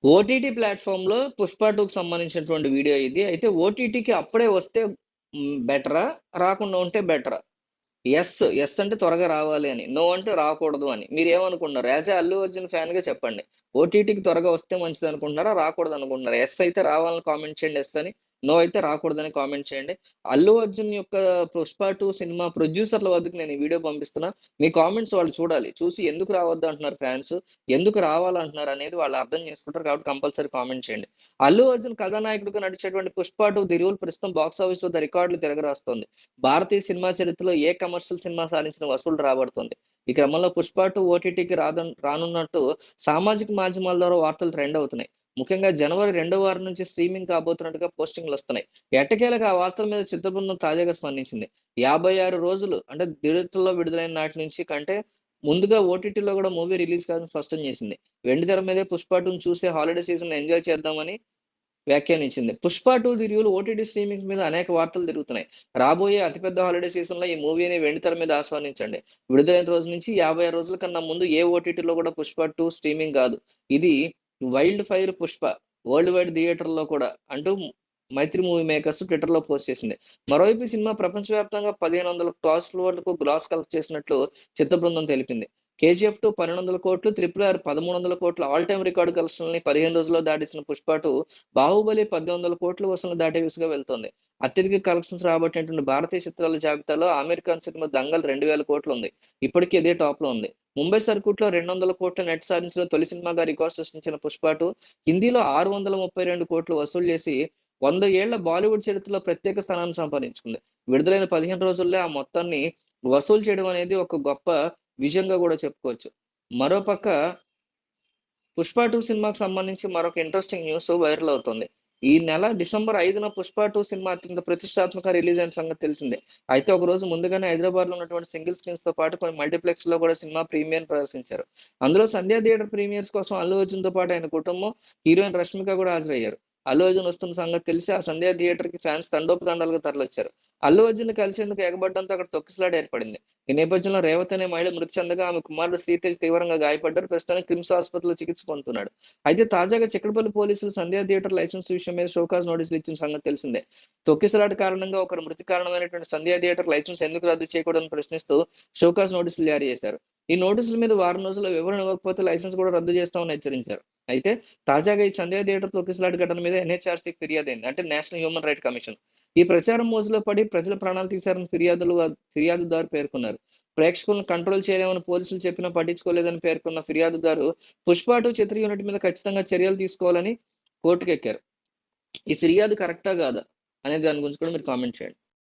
OTT ప్లాట్‌ఫార్మ్‌లో 'Pushpa 2'కి సంబంధించినటువంటి video ఇది. అయితే ఓటీటీకి అప్పుడే వస్తే బెటరా? రాకుండా ఉంటే బెటరా? యెస్ అంటే త్వరగా రావాలి అని. నో అంటే రాకూడదు అని. మీరేమనుకుంటున్నారు? యాస్ ఎ అల్లు అర్జున్ ఫ్యాన్‌గా చెప్పండి. ఓటీటీకి త్వరగా వస్తే మంచిదనుకుంటున్నారా? రాకూడదనుకుంటున్నారా? యెస్ అయితే రావాలని కామెంట్ చేయండి యెస్ అని. నో అయితే రాకూడదని కామెంట్ చేయండి. అల్లు అర్జున్ యొక్క 'పుష్ప 2' సినిమా ప్రొడ్యూసర్‌ల వద్దకు నేను ఈ వీడియో పంపిస్తున్నా. మీ కామెంట్స్ వాళ్ళు చూడాలి. చూసి ఎందుకు రావద్దంటున్నారు ఫ్యాన్స్? ఎందుకు రావాలంటున్నారనేది వాళ్ళు అర్థం చేసుకుంటారు కాబట్టి కంపల్సరీ కామెంట్ చేయండి. అల్లు అర్జున్ కథానాయకుడిగా నడిచేటువంటి 'పుష్ప 2' ది రూల్ ప్రస్తుతం బాక్స్ ఆఫీస్ వద్ద రికార్డులు తిరగరాస్తోంది. భారతీయ సినిమా చరిత్రలో ఏ కమర్షియల్ సినిమా సాధించిన వసూళ్లు రాబడుతుంది. ఈ క్రమంలో 'పుష్ప 2' ఓటీటీకి రానున్నట్టు సామాజిక మాధ్యమాల ద్వారా వార్తలు ట్రెండ్ అవుతున్నాయి. ముఖ్యంగా జనవరి రెండో వారం నుంచి స్ట్రీమింగ్ కాబోతున్నట్టుగా పోస్టింగ్‌లొస్తున్నాయి. ఎట్టకేలకు ఆ వార్తల మీద చిత్ర బృందం తాజాగా స్పందించింది. 56 రోజులు అంటే థియేటర్‌లో విడుదలైన నాటి నుంచి కంటే ముందుగా ఓటీటీలో కూడా మూవీ రిలీజ్ కాదని స్పష్టం చేసింది. వెండితెర మీదే 'పుష్ప 2'ని చూసి హాలిడే సీజన్‌ని ఎంజాయ్ చేద్దామని వ్యాఖ్యానించింది. 'పుష్ప 2' ది రివ్యూలు ఓటీటీ స్ట్రీమింగ్ మీద అనేక వార్తలు తిరుగుతున్నాయి. రాబోయే అతిపెద్ద హాలిడే సీజన్‌లో ఈ మూవీని వెండితెర మీద ఆస్వాదించండి. విడుదలైన రోజు నుంచి 56 రోజుల కన్నా ముందు ఏ ఓటీటీలో కూడా 'పుష్ప 2' స్ట్రీమింగ్ కాదు. ఇది wild fire Pushpa world wide థియేటర్‌లో కూడా అంటూ మైత్రి మూవీ మేకర్స్ ట్విట్టర్‌లో పోస్ట్ చేసింది. మరోవైపు ఈ సినిమా ప్రపంచవ్యాప్తంగా 1500 క్రోర్ల వరకు గ్రాస్ కలెక్ట్ చేసినట్లు చిత్ర బృందం తెలిపింది. 'కేజీఎఫ్ 2' 1200 కోట్లు, 'RRR' 1300 కోట్ల ఆల్ టైమ్ రికార్డ్ కలెక్షన్‌లని 15 రోజుల్లో దాటేసిన 'పుష్ప 2' 'బాహుబలి' 1800 కోట్ల వసూళ్లు దాటే దిశగా వెళ్తోంది. అత్యధిక కలెక్షన్స్ రాబట్టినటువంటి భారతీయ చిత్రాల జాబితాలో ఆమీర్ ఖాన్ సినిమా 'దంగల్' 2000 కోట్లు ఉంది. ఇప్పటికీ ఇదే టాప్‌లో ఉంది. ముంబై సర్క్యూట్‌లో 200 కోట్ల నెట్ సాధించిన తొలి సినిమాగా రికార్డ్ సృష్టించిన 'పుష్ప 2' హిందీలో 632 కోట్లు వసూలు చేసి 100 ఏళ్ల బాలీవుడ్ చరిత్రలో ప్రత్యేక స్థానాన్ని సంపాదించుకుంది. విడుదలైన 15 రోజుల్లో ఆ మొత్తాన్ని వసూలు చేయడం అనేది ఒక గొప్ప విజయంగా కూడా చెప్పుకోవచ్చు. మరోపక్క 'పుష్ప 2' సినిమాకి సంబంధించి మరొక ఇంట్రెస్టింగ్ న్యూస్ వైరల్ అవుతుంది. ఈ నెల డిసెంబర్ 5న 'పుష్ప 2' సినిమా అత్యంత ప్రతిష్టాత్మకంగా రిలీజ్ అయిన సంగతి తెలిసిందే. అయితే ఒకరోజు ముందుగానే హైదరాబాద్‌లో ఉన్నటువంటి సింగిల్ స్క్రీన్స్‌తో పాటు కొన్ని మల్టీప్లెక్స్‌లో కూడా సినిమా ప్రీమియర్‌ని ప్రదర్శించారు. అందులో సంధ్య థియేటర్ ప్రీమియర్స్ కోసం అల్లు అర్జున్‌తో పాటు ఆయన కుటుంబం, హీరోయిన్ రష్మిక కూడా హాజరయ్యారు. అల్లు అర్జున్ వస్తున్న సంగతి తెలిసి ఆ సంధ్య థియేటర్‌కి ఫ్యాన్స్ తండోపతండాలుగా తరలొచ్చారు. అల్లు అర్జున్‌ని కలిసేందుకు ఎగబడడంతో అక్కడ తొక్కిసలాట ఏర్పడింది. ఈ నేపథ్యంలో రేవతి అనే మహిళ మృతి చెందగా ఆమె కుమారుడు శ్రీతేజ్ తీవ్రంగా గాయపడ్డారు. ప్రస్తుతానికి కిమ్స్ ఆసుపత్రిలో చికిత్స పొందుతున్నాడు. అయితే తాజాగా చిక్కడపల్లి పోలీసులు సంధ్య థియేటర్ లైసెన్స్ విషయం మీద షోకాజ్ నోటీసులు ఇచ్చిన సంగతి తెలిసిందే. తొక్కిసలాట కారణంగా ఒకరి మృతి కారణమైనటువంటి సంధ్య థియేటర్ లైసెన్స్ ఎందుకు రద్దు చేయకూడదని ప్రశ్నిస్తూ షోకాజ్ నోటీసులు జారీ చేశారు. ఈ నోటీసుల మీద వారం రోజుల్లో వివరణ ఇవ్వకపోతే లైసెన్స్ కూడా రద్దు చేస్తామని హెచ్చరించారు. అయితే తాజాగా ఈ సంధ్య థియేటర్ తొక్కిసలాట ఘటన మీద ఎన్‌హెచ్‌ఆర్‌సీకి ఫిర్యాదైంది. అంటే నేషనల్ హ్యూమన్ రైట్ కమిషన్. ఈ ప్రచారం మోజులో పడి ప్రజల ప్రాణాలు తీశారని ఫిర్యాదుదారు పేర్కొన్నారు. ప్రేక్షకులను కంట్రోల్ చేయలేమని పోలీసులు చెప్పినా పట్టించుకోలేదని పేర్కొన్న ఫిర్యాదుదారు 'పుష్ప 2' చిత్ర యూనిట్ మీద ఖచ్చితంగా చర్యలు తీసుకోవాలని కోర్టుకెక్కారు. ఈ ఫిర్యాదు కరెక్టా? కాదా? అనే దాని గురించి కూడా మీరు కామెంట్ చేయండి.